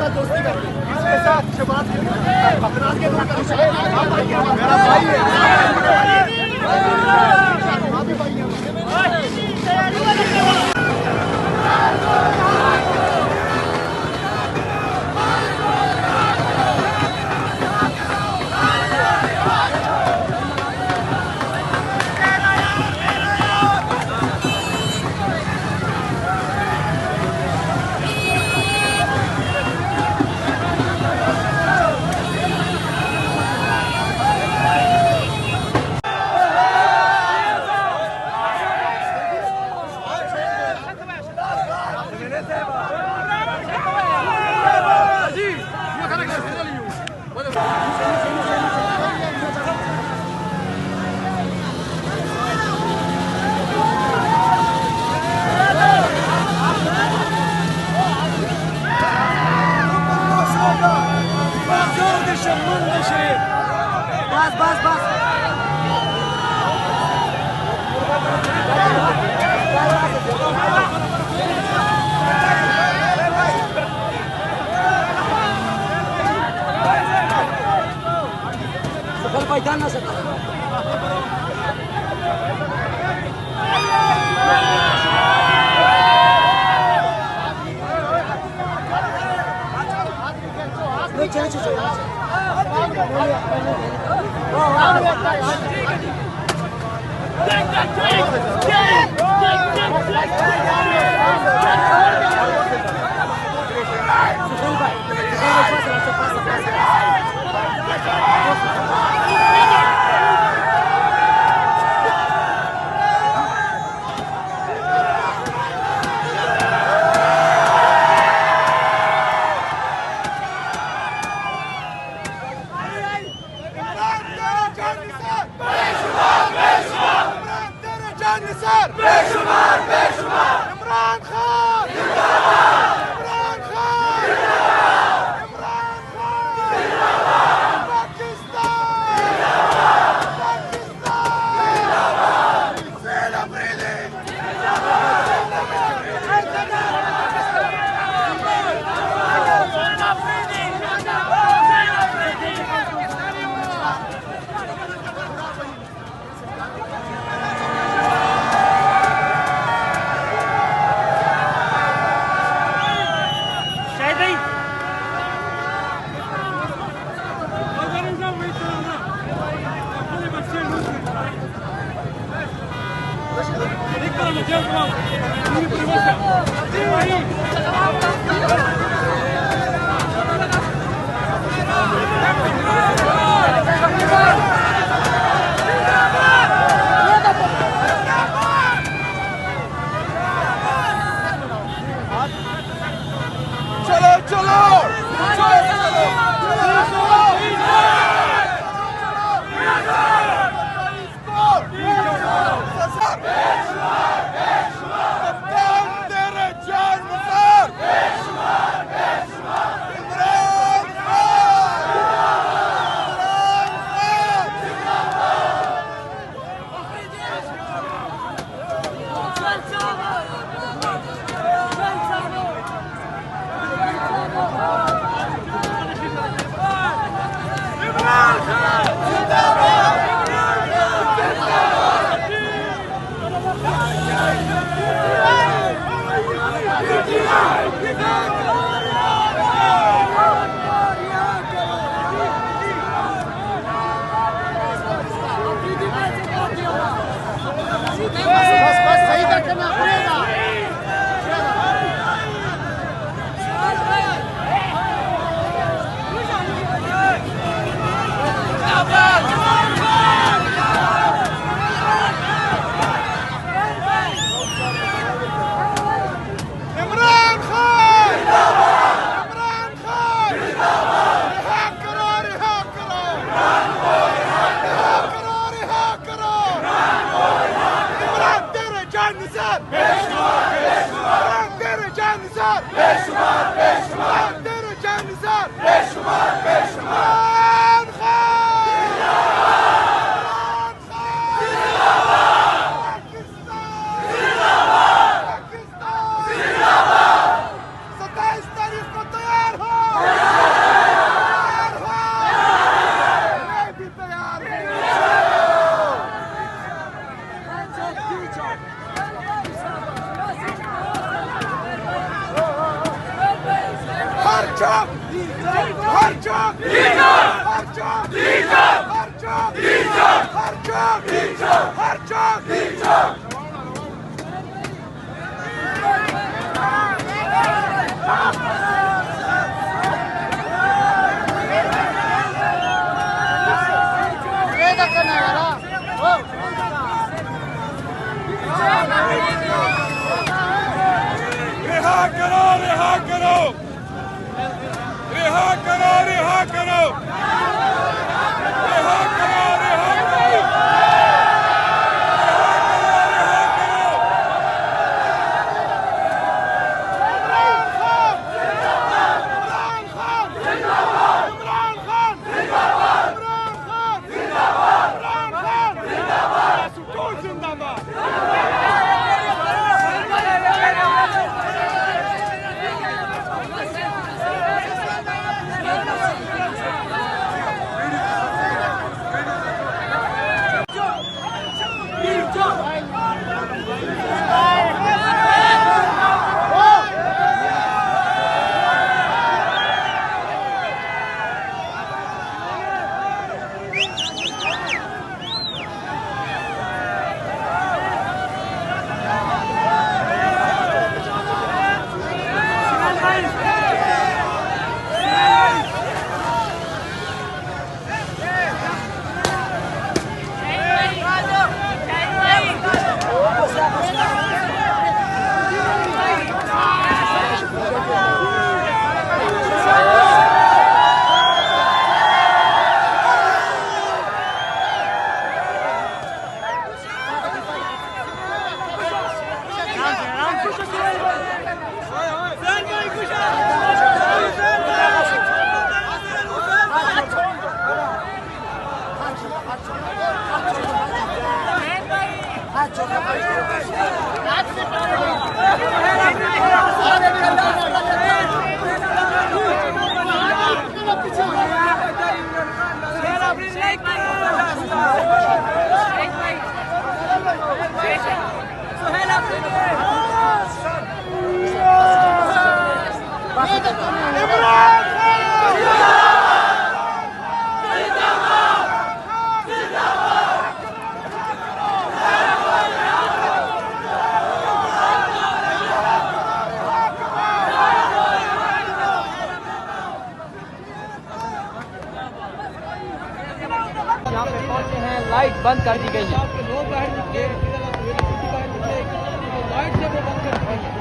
दोस्ती कर इसके साथ शबाज अपना के मेरा भाई जान ना सकता चलो चलो बंद कर दी गई है।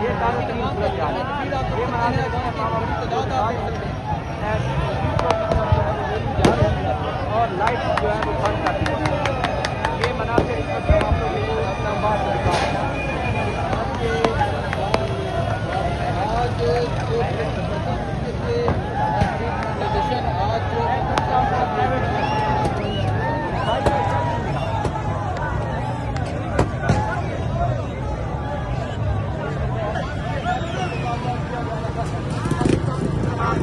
ये काफी तरीन सूरत हाल है। ये मनाज़िर और लाइट जो है वो बंद कर दी गई है। ये मनाज़िर इस वक्त हम लोगों को इस्लामाबाद में दिखा रहे हैं। आज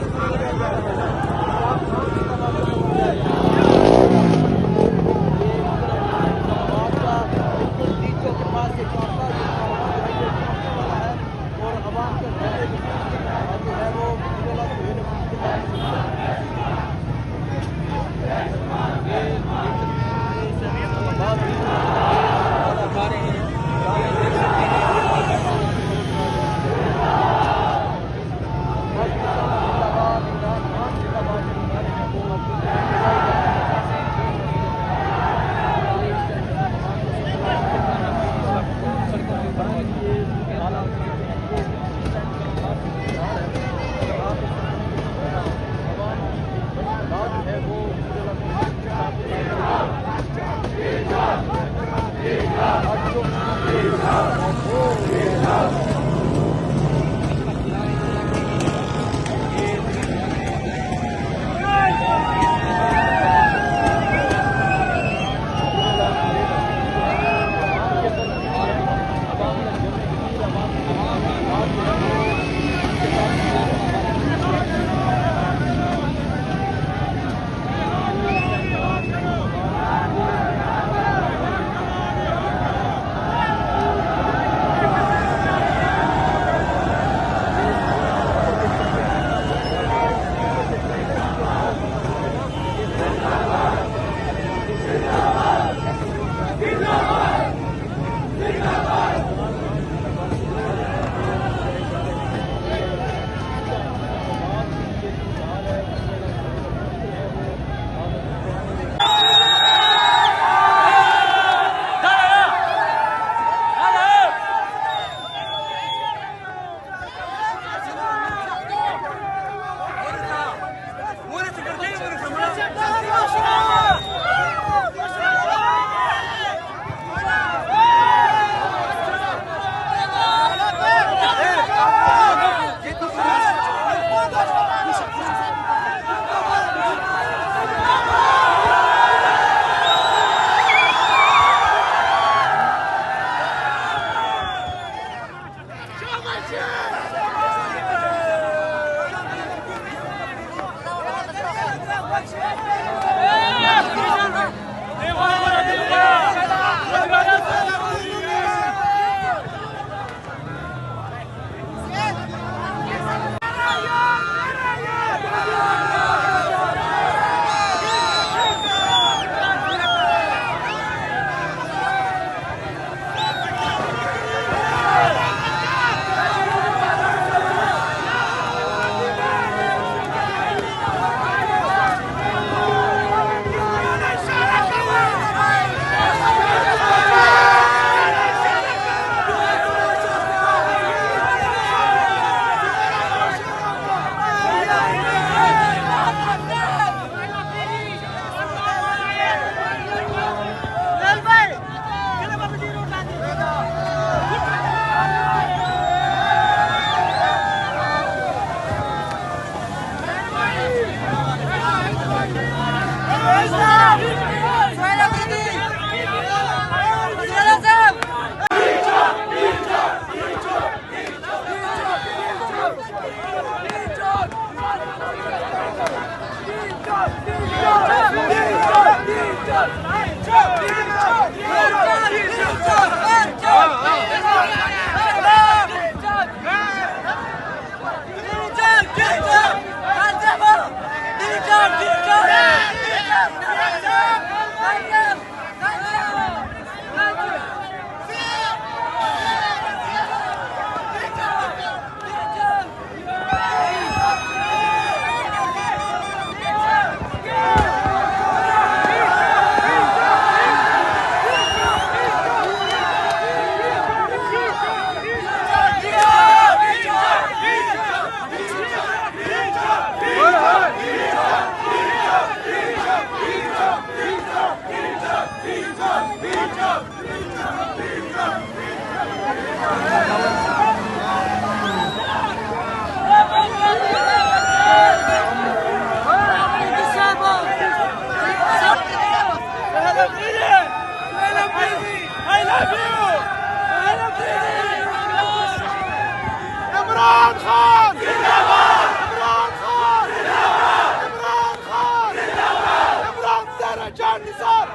इमरान खान जिंदाबाद, इमरान खान जिंदाबाद, इमरान खान जिंदाबाद, इमरान तेरा जान निसार,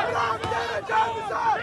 इमरान तेरा जान निसार,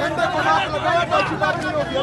झंडे को हाथ लगाया तो अच्छी बात नहीं होगी।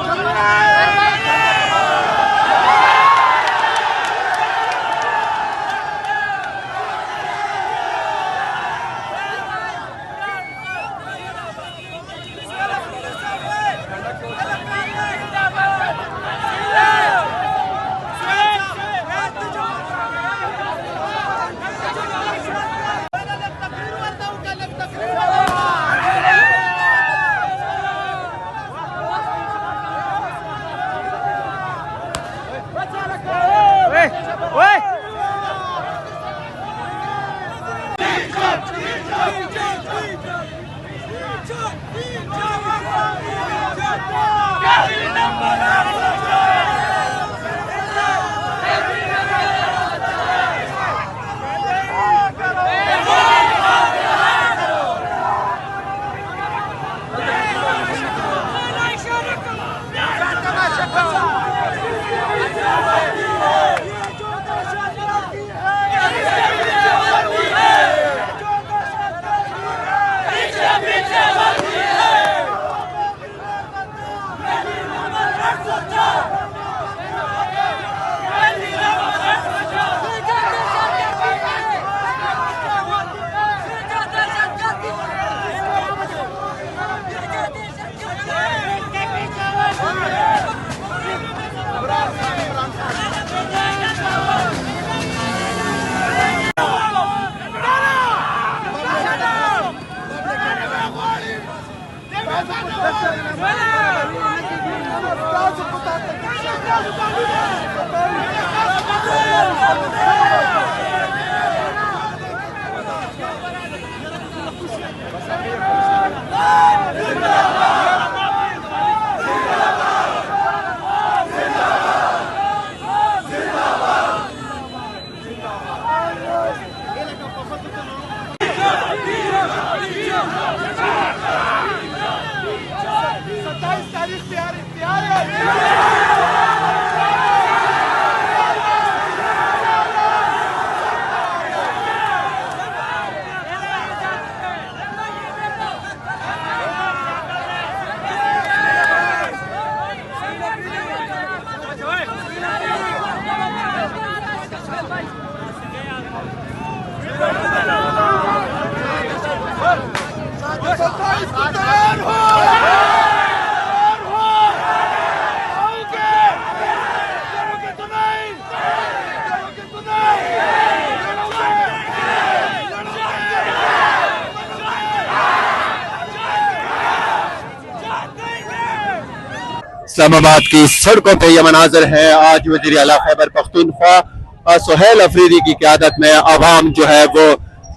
इस्लामाबाद की सड़कों पे ये मनाजर है। आज वज़ीर आला खैबर पख्तूनख्वा सुहेल अफरीदी की क़यादत में आवाम जो है वो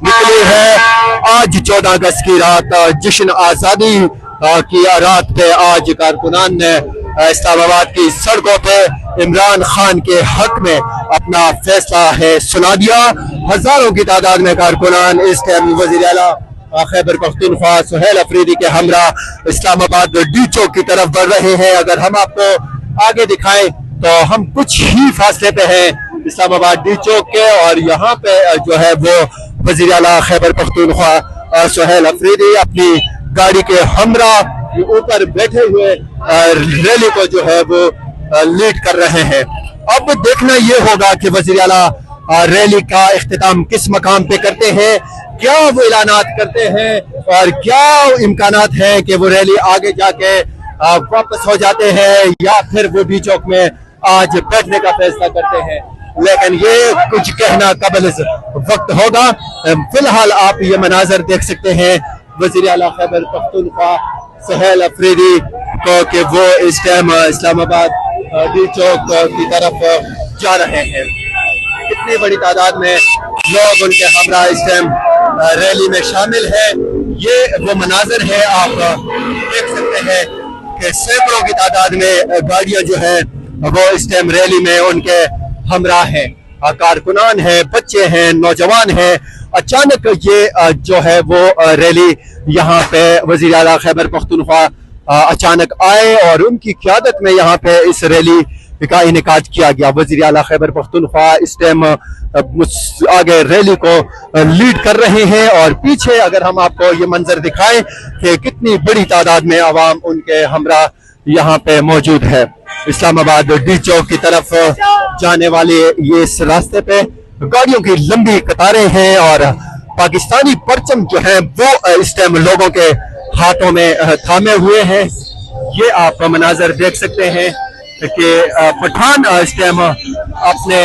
निकली है। आज 14 अगस्त की रात जश्न आज़ादी की रात पे आज कारकुनान ने इस्लामाबाद की सड़कों पे इमरान खान के हक में अपना फैसला है सुना दिया। हजारों की तादाद में कारकुनान इस टाइम वज़ीर आला खैबर पख्तूनख्वा सुहेल अफरीदी के हमरा इस्लामाबाद डी चौक की तरफ बढ़ रहे हैं। अगर हम आपको आगे दिखाएं तो हम कुछ ही फासले पे हैं इस्लामाबाद डी चौक के, और यहाँ पे जो है वो वज़ीर आला खैबर पख्तूनख्वा सुहेल अफरीदी अपनी गाड़ी के हमरा ऊपर बैठे हुए रैली को जो है वो लीड कर रहे हैं। अब देखना ये होगा कि वज़ीर आला रैली का इख्तिताम किस मकाम पे करते हैं, क्या वो ऐलानात करते हैं और क्या इम्कानात हैं कि वो रैली आगे जाके वापस हो जाते हैं या फिर वो डी चौक में आज बैठने का फैसला करते हैं। लेकिन ये कुछ कहना कबल वक्त होगा। फिलहाल आप ये मनाजर देख सकते हैं वज़ीर आला खैबर पख्तूनख्वा सुहेल अफरीदी को कि वो इस टाइम इस्लामाबाद डी चौक की तरफ जा रहे हैं। कितनी बड़ी तादाद में लोग उनके हमरा इस टाइम रैली में शामिल है, ये वो मनाजर है। आप देख सकते हैं कि सैकड़ों की तादाद में गाड़ियां जो है वो इस टाइम रैली में उनके हमरा हैं, कारकुनान हैं, बच्चे हैं, नौजवान हैं। अचानक ये जो है वो रैली यहाँ पे वज़ीर आला खैबर पख्तूनख्वा अचानक आए और उनकी क़यादत में यहाँ पे इस रैली का इनेकाद किया गया। वज़ीर आला खैबर पख्तूनख्वा इस टाइम आगे रैली को लीड कर रहे हैं और पीछे अगर हम आपको ये मंजर दिखाएं कि कितनी बड़ी तादाद में आवाम उनके हमरा यहाँ पे मौजूद है। इस्लामाबाद डी चौक की तरफ जाने वाले ये इस रास्ते पे गाड़ियों की लंबी कतारें हैं और पाकिस्तानी परचम जो है वो इस टाइम लोगों के हाथों में थामे हुए हैं। ये आप मनाजर देख सकते हैं कि पठान इस टाइम अपने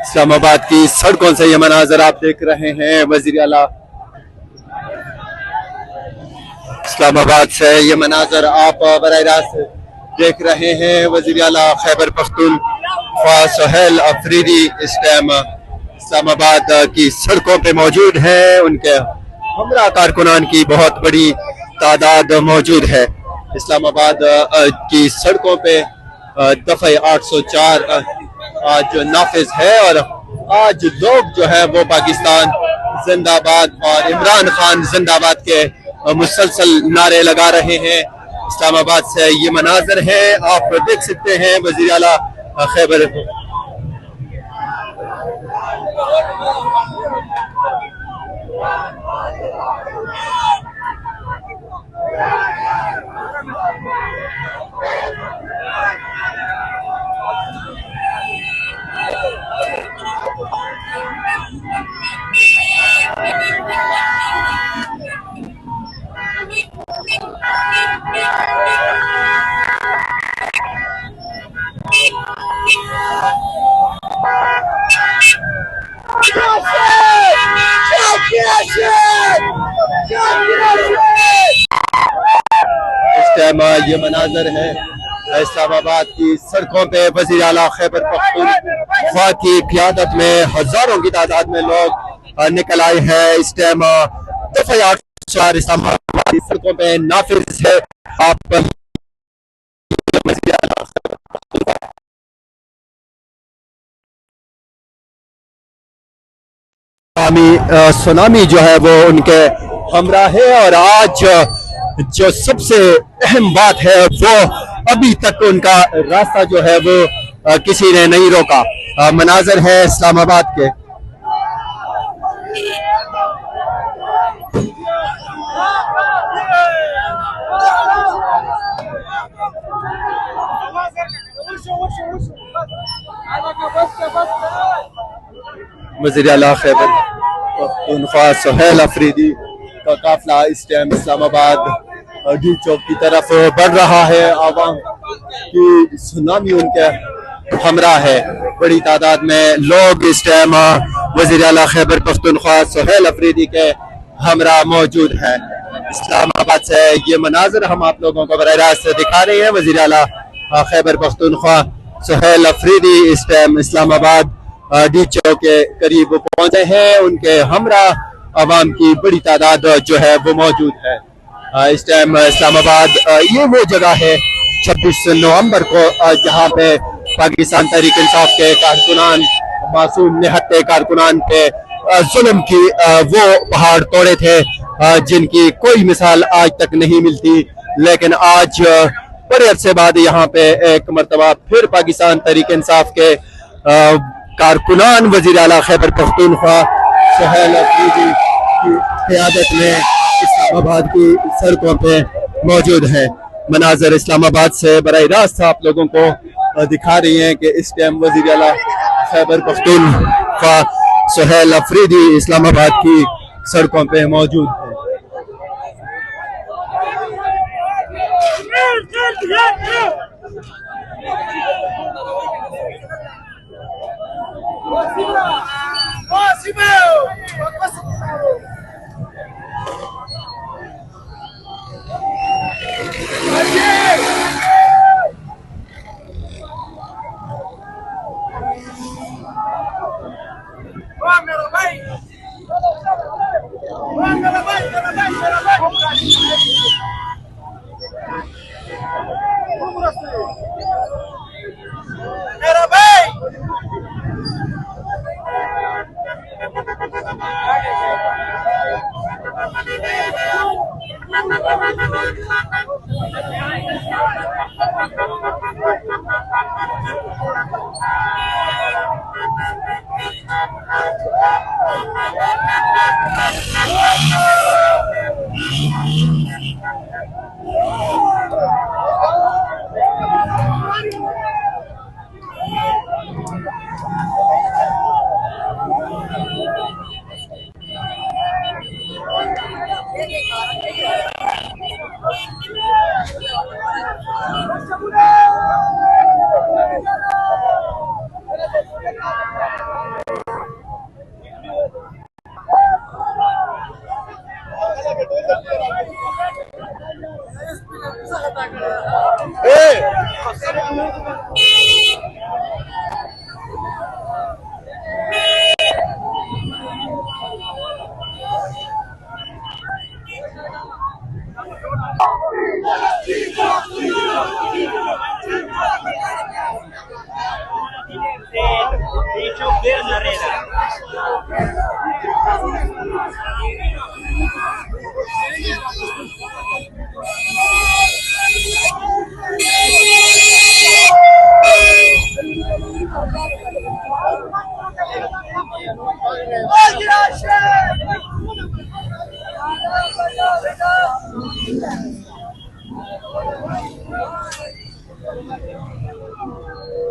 इस्लामाबाद की सड़कों से ये मनाजर आप देख रहे हैं। वज़ीर आला इस्लामाबाद से ये मनाजर आप बराह रास्त देख रहे हैं। वज़ीर आला खैबर पख्तूनख्वा सुहेल अफरीदी इस टाइम इस्लामाबाद की सड़कों पे मौजूद है। उनके हमरा कारकुनान की बहुत बड़ी तादाद मौजूद है। इस्लामाबाद की सड़कों पे दफ़े 804 आज नाफिज है और आज लोग जो है वो पाकिस्तान जिंदाबाद और इमरान खान जिंदाबाद के मुसलसल नारे लगा रहे हैं। इस्लामाबाद से ये मनाजर है, आप देख सकते हैं। वज़ीर आला खैबर इस टाइम ये मनाजर है इस्लामाबाद की सड़कों पे। वज़ीर आला खैबर पख्तूनख्वा की क़ियादत में हजारों की तादाद में लोग निकल आए हैं। इस टाइम दफ़ा 8 इस्लामाबाद की सड़कों पे नाफिज है। आप सुनामी जो है वो उनके हमरा है। और आज जो सबसे अहम बात है वो अभी तक उनका रास्ता जो है वो किसी ने नहीं रोका। मनाजर है इस्लामाबाद के। वज़ीर आला खैबर पख्तूनख्वा सुहेल अफरीदी का काफिला इस टाइम इस्लामाबाद डी चौक की तरफ बढ़ रहा है। आवाम की सुनामी उनके हमरा है। बड़ी तादाद में लोग इस टाइम वज़ीर आला खैबर पख्तूनख्वा सुहेल अफरीदी के हमरा मौजूद हैं। इस्लामाबाद से ये मनाजर हम आप लोगों को बराह रास्त दिखा रहे हैं। वज़ीर आला खैबर पख्तूनख्वा सुहेल अफरीदी इस टाइम इस्लामाबाद डी चौक के करीब पहुंचे हैं। उनके हमरा अवाम की बड़ी तादाद जो है वो मौजूद है। इस टाइम इस्लामाबाद ये वो जगह है 26 नवंबर को जहां पे पाकिस्तान तहरीक इंसाफ के कारकुनान, मासूम निहत्ते कारकुनान पे जुल्म की वो पहाड़ तोड़े थे जिनकी कोई मिसाल आज तक नहीं मिलती। लेकिन आज बड़े अरसे बाद यहाँ पे एक मरतबा फिर पाकिस्तान तहरीक इंसाफ के कारकुनान वज़ीर आला खैबर पख्तूनख्वा सुहेल अफरीदी की क़ियादत में इस्लामाबाद की सड़कों पे मौजूद है। मनाजर इस्लामाबाद से बराह रास्त आप लोगों को दिखा रही हैं कि इस टाइम वज़ीर आला खैबर पख्तूनख्वा सुहेल अफरीदी इस्लामाबाद की सड़कों पे मौजूद है।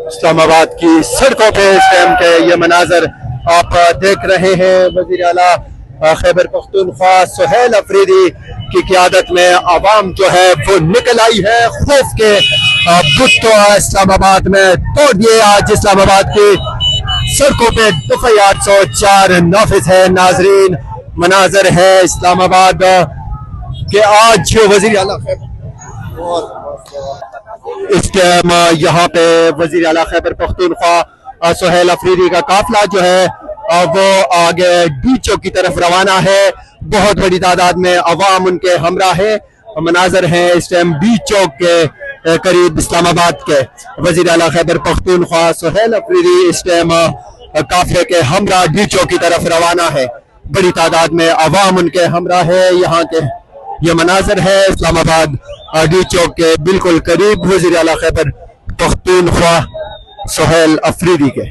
इस्लामाबाद की सड़कों पे इस टाइम के ये मनाजर आप देख रहे हैं। वजीर आला खैबर पख्तूनख्वा सुहेल अफरीदी की क़यादत में आवाम जो है वो निकल आई है। खौफ के बुत तो इस्लामाबाद में तोड़ दिए। आज इस्लामाबाद की सड़कों पे दफा 804 नाफिज है। नाजरीन, मनाजर है इस्लामाबाद के आज वजीर आला इस टाइम यहाँ पे वजीर आला खैबर पख्तूनख्वा सुहेल अफरीदी का काफिला जो है वो आगे डी चौक की तरफ रवाना है। बहुत बड़ी तादाद में अवाम उनके हमरा है। मनाजर है इस टाइम डी चौक के करीब इस्लामाबाद के। वजीर आला खैबर पख्तूनख्वा सुहेल अफरीदी इस टाइम काफिले के हमरा डी चौक की तरफ रवाना है। बड़ी तादाद में अवाम उनके हमरा है। यहाँ के ये मनाजर है इस्लामाबाद डी चौक के बिल्कुल करीब वजीर आला खैबर पख्तूनख्वा सुहेल अफरीदी के।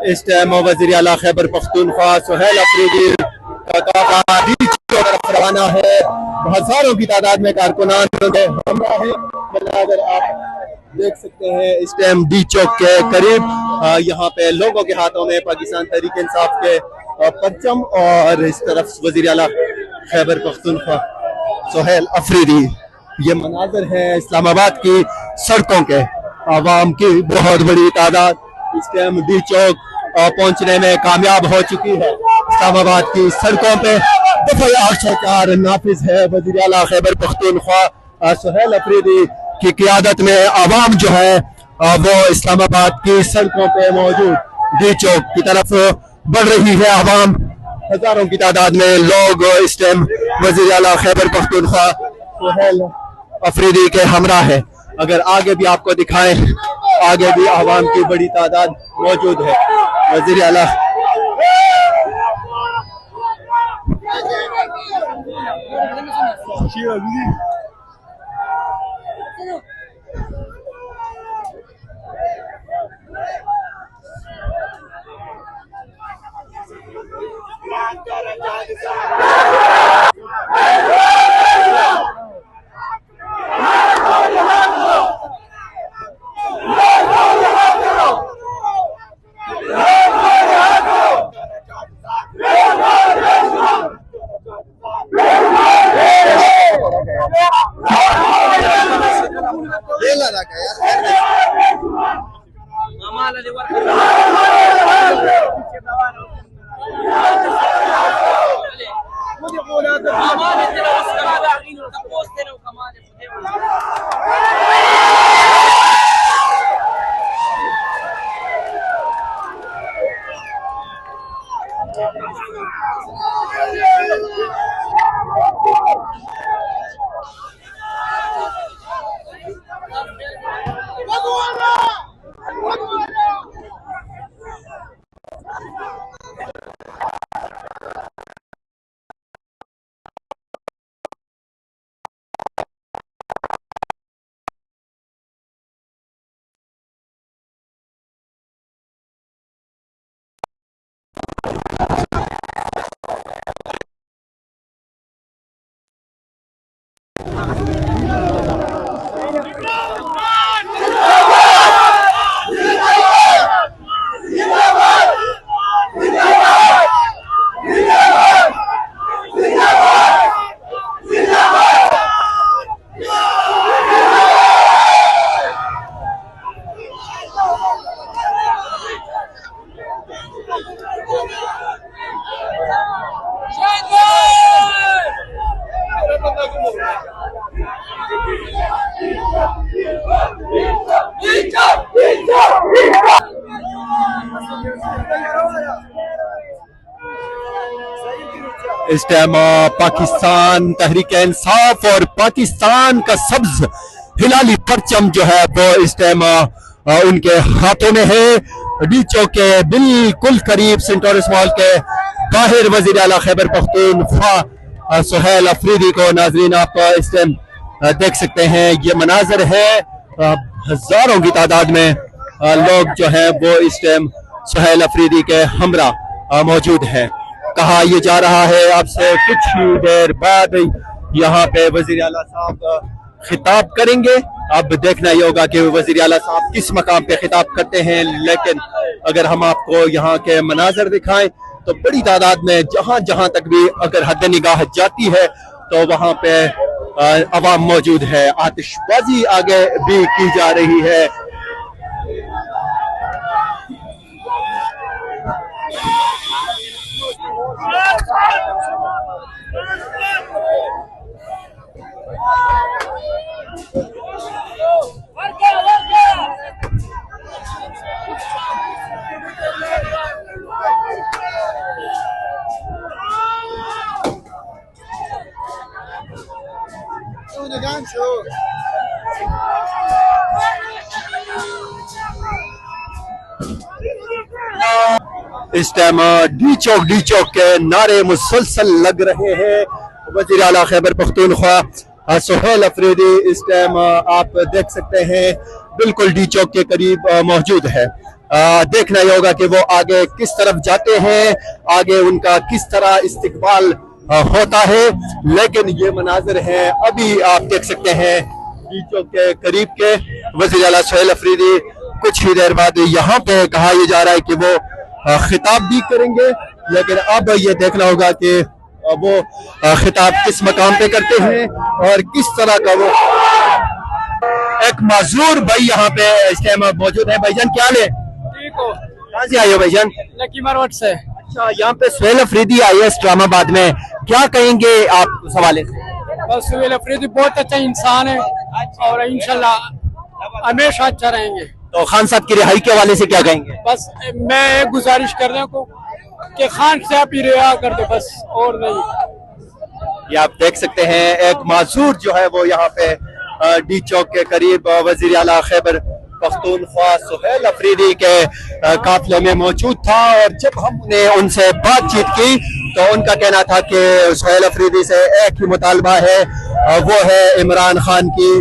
इस टाइम वजीर आला खैबर पख्तूनख्वा सुहेल अफरीदी का काफिला डी चौक की तरफ रवाना है। हजारों की तादाद में कारकुनान हमरा है। मनाजर आप देख सकते हैं इस टाइम डी चौक के करीब। यहाँ पे लोगों के हाथों में पाकिस्तान तहरीक इंसाफ के परचम और इस तरफ वजीर आला खैबर पख्तूनख्वा सुहेल अफरीदी। ये मनाजर है इस्लामाबाद की सड़कों के। आवाम की बहुत बड़ी तादाद इस टाइम डी चौक पहुंचने में कामयाब हो चुकी है। इस्लामाबाद की सड़कों पे दफा 804 नाफिज है। वजीर आला खैबर पख्तूनख्वा सुहेल अफरीदी की क़यादत में आवाम जो है वो इस्लामाबाद की सड़कों पे मौजूद डी चौक की तरफ बढ़ रही है। आवाम हजारों की तादाद में लोग इस टाइम वजीर आला खैबर पख्तूनख्वा सुहेल अफरीदी के हमरा है। अगर आगे भी आपको दिखाएं, आगे भी आवाम की बड़ी तादाद मौजूद है। वजीर आला इस टाइम पाकिस्तान तहरीक इंसाफ और पाकिस्तान का सब्ज हिलाली परचम जो है वो इस टाइम उनके हाथों में है। डी चौक के बिल्कुल करीब सेंटोरस मॉल के बाहर वजीर आला खैबर पख्तूनख्वा सुहेल अफरीदी को नाजरीन आप इस टाइम देख सकते हैं। ये मनाजर है, हजारों की तादाद में लोग जो है वो इस टाइम सुहेल अफरीदी के हमरा मौजूद है। कहा यह जा रहा है आपसे कुछ ही देर बाद यहाँ पे वजीर आला साहब खिताब करेंगे। अब देखना ही होगा कि वजीर आला साहब किस मकाम पे खिताब करते हैं, लेकिन अगर हम आपको यहाँ के मनाजर दिखाएं तो बड़ी तादाद में जहाँ जहाँ तक भी अगर हद निगाह जाती है तो वहाँ पे अवाम मौजूद है। आतिशबाजी आगे भी की जा रही है। इस टाइम डी चौक के नारे मुसलसल लग रहे हैं। वज़ीर आला खैबर पख्तूनख्वा सुहेल अफरीदी इस टाइम आप देख सकते हैं बिल्कुल डी चौक के करीब मौजूद है। देखना ही होगा कि वो आगे किस तरफ जाते हैं, आगे उनका किस तरह इस्तकबाल होता है। लेकिन ये मनाजिर है अभी आप देख सकते हैं डी चौक के करीब के। वज़ीर आला सुहेल अफरीदी कुछ ही देर बाद यहाँ पे कहा यह जा रहा है कि वो खिताब भी करेंगे, लेकिन अब ये देखना होगा कि वो खिताब किस मकाम पे करते हैं और किस तरह का। वो एक माजूर भाई यहाँ पे इस टाइम मौजूद है। भाईजान क्या हाल है? ठीक हो? कहाँ से आए हो भाईजान? लकीमा रोड से। अच्छा, यहाँ पे सुहेल अफरीदी आई है इस्लामाबाद में, क्या कहेंगे आप उस हवाले से? बस सुहेल अफरीदी बहुत अच्छा इंसान है और इंशाल्लाह हमेशा अच्छा रहेंगे। तो खान साहब की रिहाई के हवाले से क्या कहेंगे? बस मैं गुजारिश कर रहा हूँ कि खान साहब ही रिहा कर दो, बस और नहीं। ये आप देख सकते हैं एक माजूर जो है वो यहाँ पे डी चौक के करीब वज़ीर आला खैबर पख्तूनख्वा सुहेल अफरीदी के काफिले में मौजूद था। और जब हमने उनसे बातचीत की तो उनका कहना था कि सुहेल अफरीदी से एक ही मुतालबा है, वो है इमरान खान की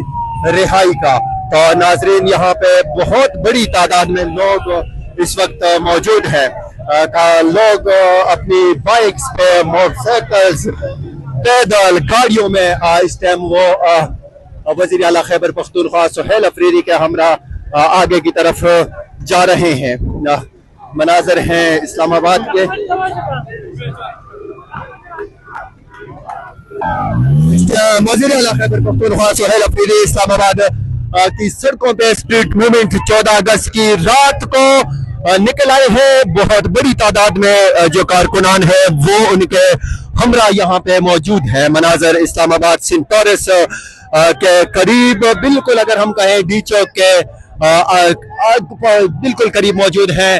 रिहाई का। तो नाजरीन यहाँ पे बहुत बड़ी तादाद में लोग इस वक्त मौजूद हैं। लोग अपनी बाइक्स पे, मोटरसाइकिल्स, पैदल गाड़ियों में इस टाइम वो वज़ीर आला खैबर पख्तूनख्वा सुहेल अफरीदी के हमरा आगे की तरफ जा रहे हैं। मनाजर हैं इस्लामाबाद के। वज़ीर आला खैबर पख्तूनख्वा सुहेल अफरीदी इस्लामाबाद की सड़कों पे स्ट्रीट मूवमेंट 14 अगस्त की रात को निकल आए हैं। बहुत बड़ी तादाद में जो कारकुनान है वो उनके हमरा यहाँ पे मौजूद है। मनाजर इस्लामाबाद सिंटोरस के करीब बिल्कुल अगर हम कहें डी चौक के बिल्कुल करीब मौजूद हैं।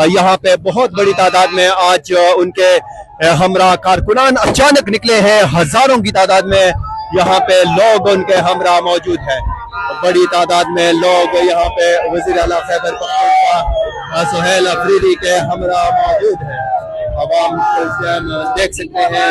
यहाँ पे बहुत बड़ी तादाद में आज उनके हमरा कारकुनान अचानक निकले हैं। हजारों की तादाद में यहाँ पे लोग उनके हमरा मौजूद हैं। बड़ी तादाद में लोग यहाँ पे वज़ीर आला खैबर पख्तूनख्वा सुहेल अफरीदी के हमरा मौजूद है। अवाम देख सकते हैं।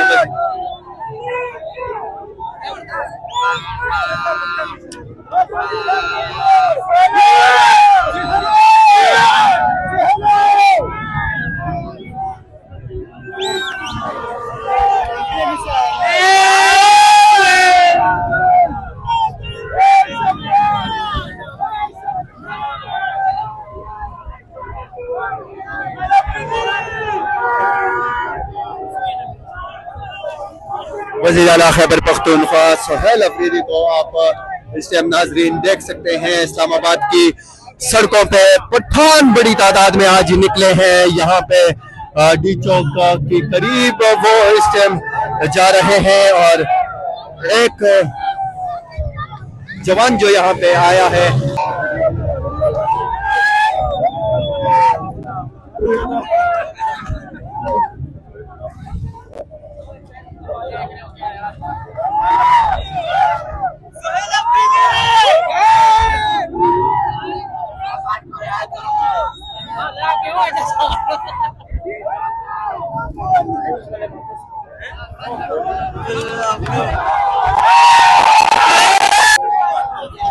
वज़ीर आला खैबर पख्तूनख्वा सुहेल अफरीदी को आप इस टाइम नाजरीन देख सकते हैं इस्लामाबाद की सड़कों पे। पठान बड़ी तादाद में आज निकले हैं यहाँ पे डी चौक के करीब वो इस टाइम जा रहे हैं। और एक जवान जो यहाँ पे आया है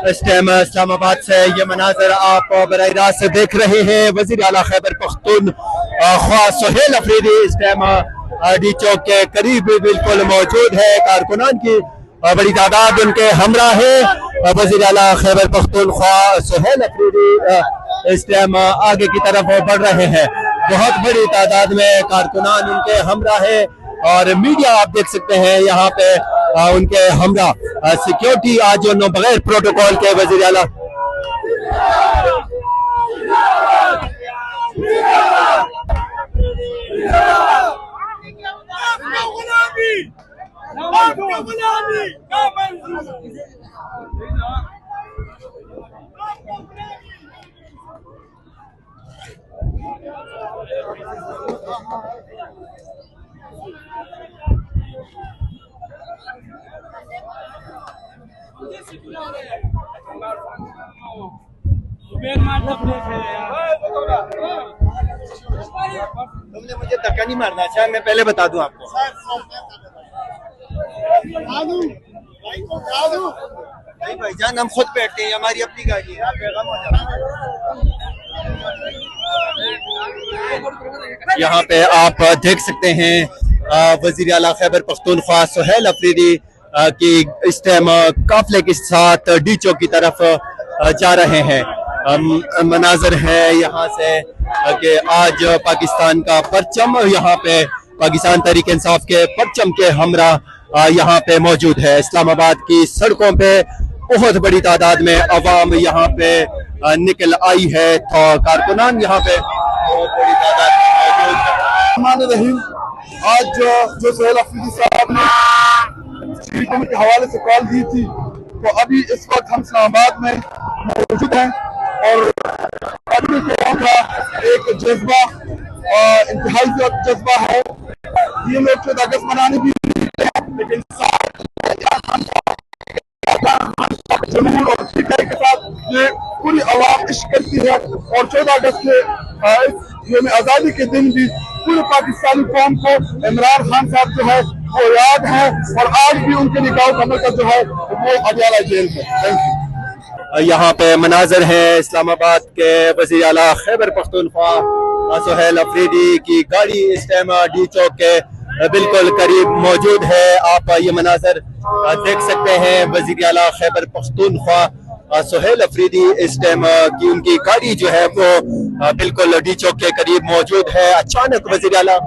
इस टाइम इस्लामाबाद से ये मनाजर आप बराह रास्त देख रहे हैं। वज़ीर आला खैबर पख्तूनख्वा सुहेल अफरीदी इस टाइम डी चौक के करीब बिल्कुल मौजूद है। कारकुनान की बड़ी तादाद उनके हमरा है। वज़ीर आला खैबर पख्तूनख्वा सुहेल अफरीदी इस टाइम आगे की तरफ बढ़ रहे हैं। बहुत बड़ी तादाद में कारकुनान उनके हमरा है और मीडिया आप देख सकते हैं यहाँ पे उनके हमरा। सिक्योरिटी आज उन्होंने बगैर प्रोटोकॉल के वज़ीर आला तुमने मुझे धक्का नहीं मारना। अच्छा मैं पहले बता दूं आपको। नहीं भाईजान हम खुद बैठते हैं, हमारी अपनी गाड़ी है। आप बेगम हो जाओ। यहाँ पे आप देख सकते हैं वज़ीर आला खैबर पख्तूनख्वा सुहेल अफरीदी की इस टाइम काफिले के साथ डी चौक की तरफ जा रहे हैं। मनाजर है यहाँ से कि आज पाकिस्तान का परचम यहाँ पे पाकिस्तान तहरीक इंसाफ के परचम के हमरा यहाँ पे मौजूद है। इस्लामाबाद की सड़कों पे बहुत बड़ी तादाद में अवाम यहाँ पे निकल आई है। तो कारकुनान यहाँ पे बहुत बड़ी तादाद में मौजूद है। आज जो सुहेल अफरीदी साहब ने श्रीनगर के हवाले से कॉल दी थी, तो अभी इस वक्त हम इस्लामाबाद में मौजूद हैं और आदमी का एक जज्बा इंतहाई जज्बा है। ये लोग 14 अगस्त मनाने भी लेकिन जमूर और के साथ ये पूरी आवाम इश्क करती है और 14 अगस्त के यौम आज़ादी के दिन भी पूरे पाकिस्तानी कौम को इमरान खान साहब जो है वो याद है और आज भी उनके निकाह का मरकज जो है वो अडियाला जेल में। Thank you. यहाँ पे मनाजर है इस्लामाबाद के वज़ीर आला खैबर पख्तूनख्वा सुहेल अफरीदी की गाड़ी इस टाइम डी चौक के बिल्कुल करीब मौजूद है। आप ये मनाजर देख सकते हैं। वज़ीर आला खैबर पख्तूनख्वा सुहेल अफरीदी इस टाइम की उनकी गाड़ी जो है वो बिल्कुल डी चौक के करीब मौजूद है। अचानक वज़ीर आला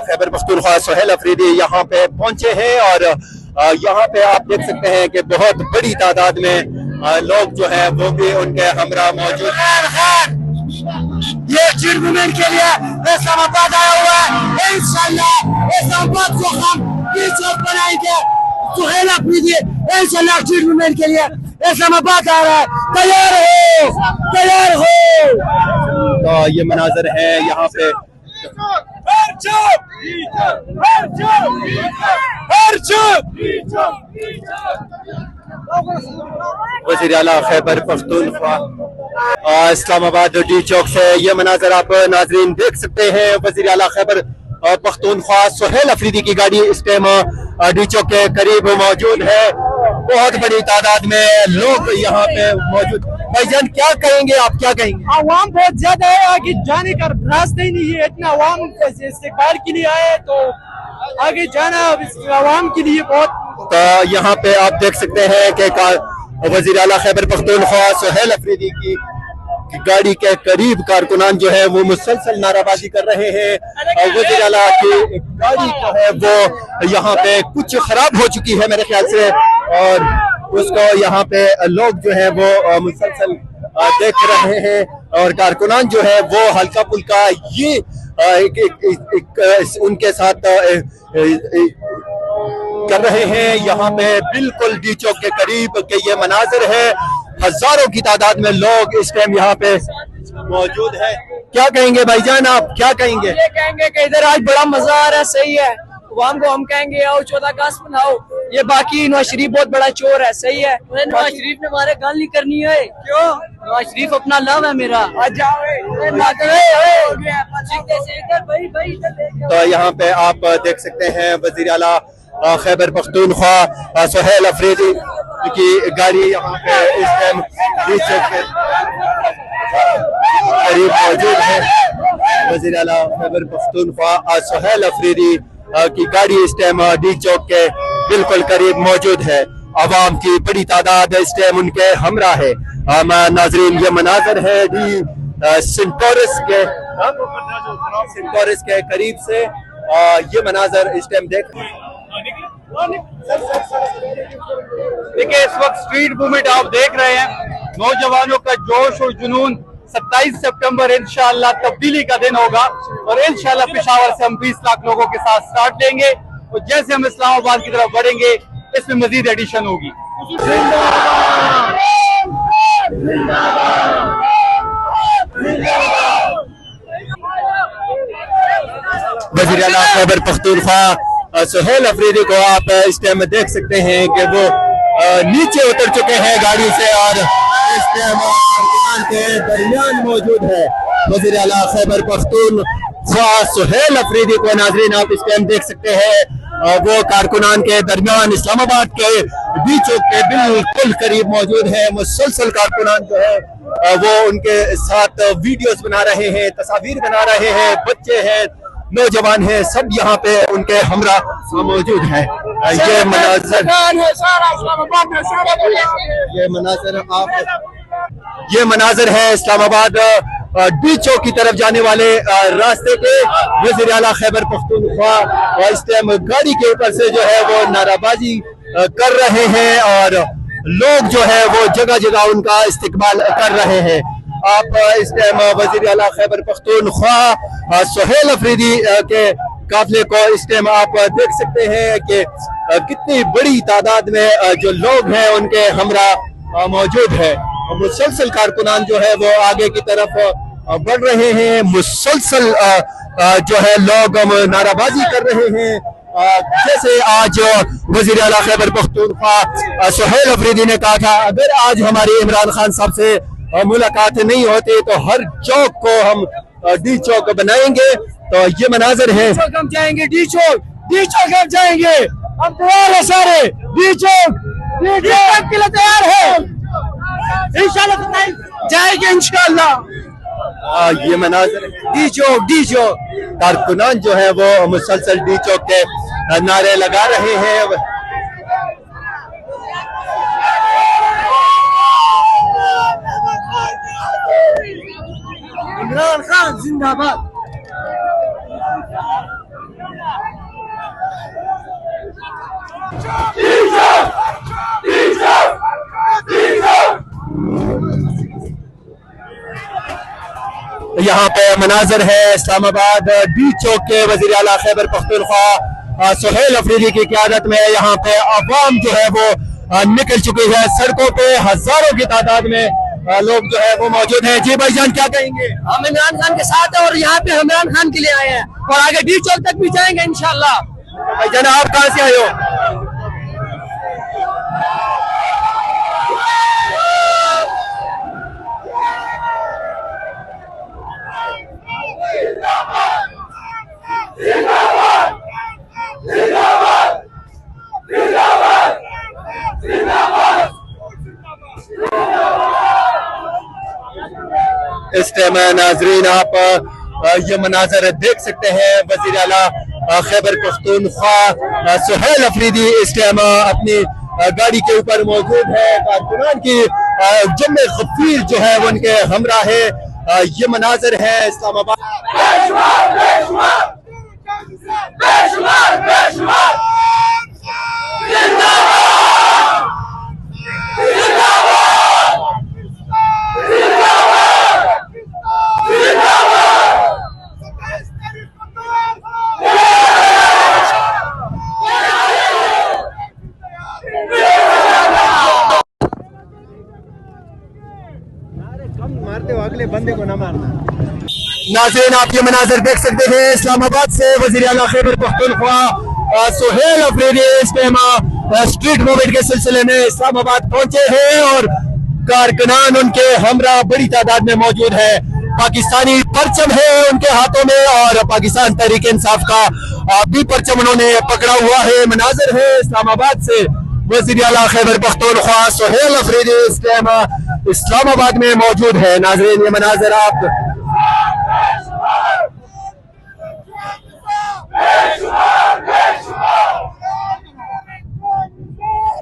खैबर पख्तूनख्वा सुहेल अफरीदी यहाँ पे पहुंचे हैं और यहाँ पे आप देख सकते हैं कि बहुत बड़ी तादाद में लोग जो है वो भी उनके हमरा मौजूद हैं। ये चीर मूवमेंट के लिए इस्लामाबाद आया हुआ है। इंशाल्लाह इस्लामाबाद को हम बीच चौक बनाएंगे। सुहेल अफरीदी इंशाल्लाह चीर मूवमेंट के लिए इस्लामाबाद आ रहा है। तैयार हो, तैयार हो। तो ये मनाजर है यहाँ पे। वज़ीर आला खैबर पख्तूनख्वा इस्लामाबाद डी चौक से ये मनाजर आप नाजरीन देख सकते हैं। वज़ीर आला खैबर पख्तूनख्वा सुहेल अफरीदी की गाड़ी इस टाइम डी चौक के करीब मौजूद है। बहुत बड़ी तादाद में लोग यहाँ पे मौजूद। भाईजान क्या कहेंगे आप, क्या कहेंगे? आवाम बहुत ज्यादा है, आगे जाने का रास्ता ही नहीं है। इतना आवाम इस्तेकबाल के लिए आए तो आगे जाना आवाम के लिए बहुत। तो यहाँ पे आप देख सकते हैं कि वज़ीर आला खैबर पख्तूनख्वा सुहेल अफरीदी की गाड़ी के करीब कारकुनान जो है वो मुसलसल नाराबाजी कर रहे हैं। और वज़ीर आला की गाड़ी जो है वो यहाँ पे कुछ खराब हो चुकी है मेरे ख्याल से और उसको यहाँ पे लोग जो है वो मुसलसल देख रहे हैं और कारकुनान जो है वो हल्का फुल्का ये उनके साथ कर रहे हैं। यहाँ पे बिल्कुल डी चौक के करीब के ये मनाजिर है। हजारों की तादाद में लोग इस टाइम यहाँ पे मौजूद है। क्या कहेंगे भाईजान, आप क्या कहेंगे? ये कहेंगे कि इधर आज बड़ा मजा आ रहा है, सही है। आवाम को हम कहेंगे आओ 14 अगस्त मनाओ। ये बाकी नवाज शरीफ बहुत बड़ा चोर है, सही है। नवाज शरीफ ने हमारे गाल नहीं करनी है। क्यों? नवाज शरीफ अपना लव है मेरा। तो यहाँ पे आप देख सकते हैं वज़ीर आला खैबर पख्तूनख्वा सुहेल अफरीदी की गाड़ी यहाँ पे इस टाइम करीब मौजूद है। वज़ीर आला खैबर पख्तूनख्वा सुहेल अफरीदी की गाड़ी इस टाइम डी चौक के बिल्कुल करीब मौजूद है। अवाम की बड़ी तादाद इस टाइम उनके हमरा है। नाजरीन, ये मनाजर है डी सिंटोरस के करीब से ये मनाजर इस टाइम देखिए, इस वक्त स्ट्रीट मूवमेंट आप देख रहे हैं, नौजवानों का जोश और जुनून। 27 सितंबर इंशाअल्लाह तब्दीली का दिन होगा और इंशाअल्लाह पेशावर से हम 20 लाख लोगों के साथ स्टार्ट लेंगे और जैसे हम इस्लामाबाद की तरफ बढ़ेंगे इसमें मजीद एडिशन होगी। वज़ीर आला खैबर पख्तूनख्वा सुहेल अफरीदी को आप इस टाइम देख सकते हैं कि वो नीचे उतर चुके हैं गाड़ी से और इस टाइम के दरमियान मौजूद है वज़ीर आला खैबर पख्तूनख्वा सुहेल अफरीदी को। नाजरीन, आप इस टाइम देख सकते हैं वो कारकुनान के दरमियान इस्लामाबाद के डी चौक के बिल्कुल करीब मौजूद है। मुसलसल कारकुनान जो है वो उनके साथ वीडियोस बना रहे हैं, तस्वीर बना रहे हैं, बच्चे हैं, नौजवान हैं, सब यहाँ पे उनके हमरा मौजूद है। ये मनाजर है इस्लामाबाद डी चौक की तरफ जाने वाले रास्ते के। वज़ीर आला खैबर पख्तूनख्वा और इस टाइम गाड़ी के ऊपर से जो है वो नाराबाजी कर रहे हैं और लोग जो है वो जगह जगह उनका इस्तेमाल कर रहे हैं। आप इस टाइम वज़ीर आला खैबर पख्तूनख्वा सुहेल अफरीदी के काफिले को इस टाइम आप देख सकते हैं कि कितनी बड़ी तादाद में जो लोग हैं उनके हमरा मौजूद है। मुसलसल कारकुनान जो है वो आगे की तरफ बढ़ रहे हैं, मुसलसल जो है लोग नाराबाजी कर रहे हैं। जैसे आज वज़ीर आला खैबर पख्तूनख्वा सुहेल अफरीदी ने कहा था, अगर आज हमारी इमरान खान साहब से मुलाकात नहीं होती तो हर चौक को हम डी चौक बनाएंगे। तो ये मनाजर है, हम जाएंगे डी चौक हम जाएंगे, हम तैयार है सारे, डी चौक के लिए तैयार है, इंशाल्लाह जाएंगे इंशाल्लाह। ये मनाजर है डी चौक कारकुनान जो है वो मुसलसल डी चौक के नारे लगा रहे हैं। इमरान खान जिंदाबाद। यहाँ पे मनाजर है इस्लामाबाद डी चौक के। वज़ीर आला खैबर पख्तूनख्वा सुहेल अफरीदी की क़यादत में यहाँ पे अवाम जो है वो निकल चुकी है सड़कों पे, हजारों की तादाद में लोग जो है वो मौजूद हैं। जी भाईजान, क्या कहेंगे? हम इमरान खान के साथ हैं और यहाँ पे हम इमरान खान के लिए आए हैं और आगे डी चौक तक भी जाएंगे इंशाल्लाह। भाईजान, आप कहाँ से आए हो? इस टाइम नाजरीन आप ये मनाजर देख सकते हैं। वज़ीर आला खैबर पख्तूनख्वा सुहेल अफरीदी इस टाइम अपनी गाड़ी के ऊपर मौजूद है। कारकुनान की जम्मे गफीर जो है वो उनके हमरा है। ये मनाजर है इस्लामाबाद। मारते हो अगले बंदे को ना मारना। नाज़रीन, आप ये मनाजर देख सकते हैं इस्लामाबाद से वज़ीर आला खैबर पख्तूनख्वा सुहेल अफरीदी इस टाइम स्ट्रीट मूवमेंट के सिलसिले में इस्लामाबाद पहुंचे हैं और कारकुनान उनके हमरा बड़ी तादाद में मौजूद है। पाकिस्तानी परचम है उनके हाथों में और पाकिस्तान तहरीक इंसाफ का भी परचम उन्होंने पकड़ा हुआ है। मनाजर है इस्लामाबाद से वज़ीर आला खैबर पख्तूनख्वा सुहेल अफरीदी इस टाइम इस्लामाबाद में मौजूद है। नाज़रीन, ये मनाजर आप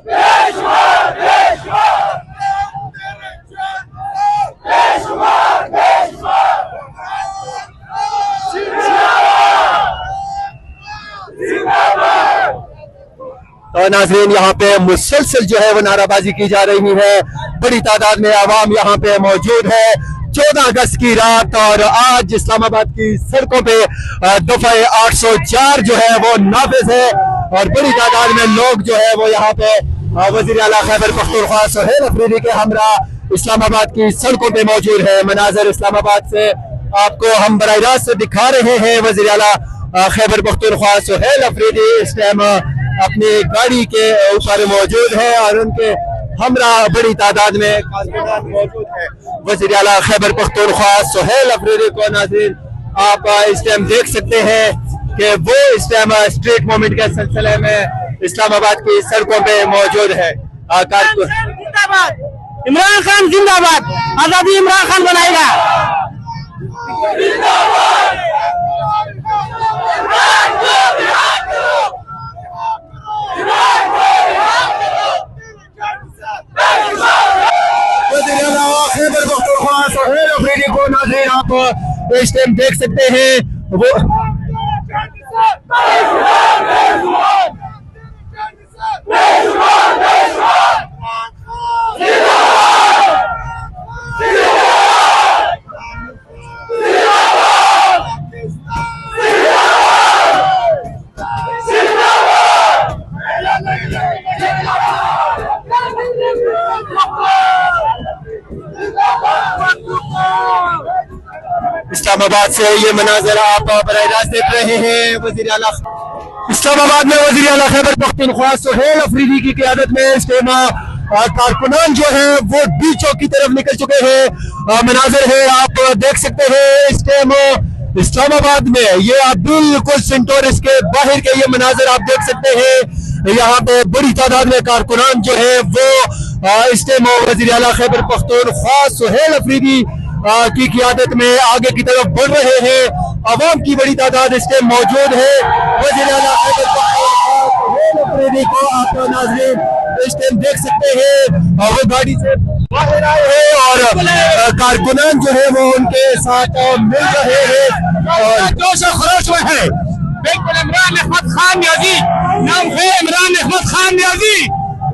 तो नाजरीन यहाँ पे मुसलसल जो है वो नाराबाजी की जा रही है। बड़ी तादाद में आवाम यहाँ पे मौजूद है। 14 अगस्त की रात और आज इस्लामाबाद की सड़कों पे दफा 804 जो है वो नाफिज है और बड़ी तादाद में लोग जो है वो यहाँ पे वजीर आला खैबर पख्तूनख्वा सुहेल अफरीदी के हमरा इस्लामाबाद की सड़कों पे मौजूद है। मनाजर इस्लामाबाद से आपको हम बराह रास्त दिखा रहे हैं। वजीर आला खैबर पख्तूनख्वा सुहेल अफरीदी इस टाइम अपनी गाड़ी के ऊपर मौजूद है और उनके हमरा बड़ी तादाद में कारकुनान मौजूद है। वज़ीर आला खैबर पख्तूनख्वा सुहेल अफरीदी को नाज़रीन आप इस टाइम देख सकते हैं कि वो इस टाइम स्ट्रीट मूवमेंट के सिलसिले में इस्लामाबाद की सड़कों पे मौजूद है। इमरान खान जिंदाबाद, आजादी इमरान खान बनाएगा। खैबर पख्तूनख्वा सुहेल अफरीदी को नाज़रीन आप इस टाइम देख सकते हैं वो इस्लामाबाद से ये मनाजर आप बराह रास्त देख रहे हैं। वज़ीर आला इस्लामाबाद में वज़ीर आला खैबर पख्तूनख्वा सुहेल अफरीदी की क़यादत में इस टाइम कारकुनान जो है वो डी चौक की तरफ निकल चुके हैं। मनाजर है आप देख सकते हैं इस टाइम इस्लामाबाद में। ये आप बिल्कुल सेंटोरस के बाहर के ये मनाजर आप देख सकते हैं। यहाँ पे बड़ी तादाद में कारकुनान जो है वो इस टाइम वज़ीर आला खैबर पख्तूनख्वा सुहेल अफरीदी की क़यादत में आगे की तरफ बढ़ रहे हैं। अवाम की बड़ी तादाद इस टाइम मौजूद है। वज़ीर आला खैबर पख्तूनख्वा सुहेल अफरीदी को आप नाज़रीन इस टाइम देख सकते हैं वो गाड़ी से बाहर आए हैं और कारकुनान जो है वो उनके साथ मिल रहे हैं और जोश और खरोश में है। बिल्कुल इमरान अहमद खान न्याज़ी नाम है, इमरान अहमद खान न्याज़ी।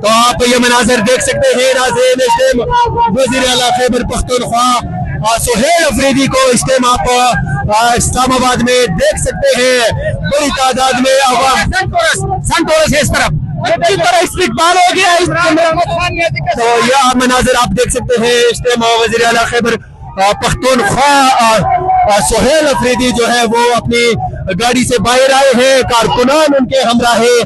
तो आप ये मनाजर देख सकते हैं नाज़रीन इस टाइम वज़ीर आला खैबर पख्तूनख्वा सुहेल अफरीदी को इस टाइम आप इस्लामाबाद में देख सकते हैं। बड़ी तादाद में आवाम संतोरस है इस तरफ इस्तेमाल हो गया। तो ये आप मनाजर आप देख सकते हैं इस टाइम वज़ीर आला खैबर पख्तूनख्वा सुहेल अफरीदी जो है वो अपनी गाड़ी से बाहर आए हैं। कारकुनान उनके हमरा है।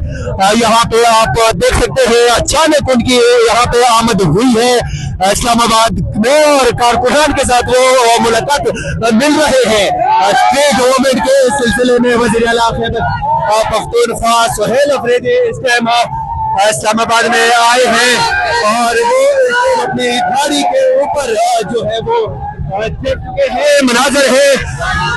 यहाँ पे आप देख सकते हैं अचानक उनकी यहाँ पे आमद हुई है इस्लामाबाद में और कारकुनान के साथ वो मुलाकात मिल रहे हैं। स्टेट गवर्नमेंट के सिलसिले में वज़ीर आला खैबर पख्तूनख्वा सुहेल अफरीदी इस टाइम इस्लामाबाद में आए हैं और वो अपनी गाड़ी के ऊपर जो है वो देख चुके हैं। मनाजर है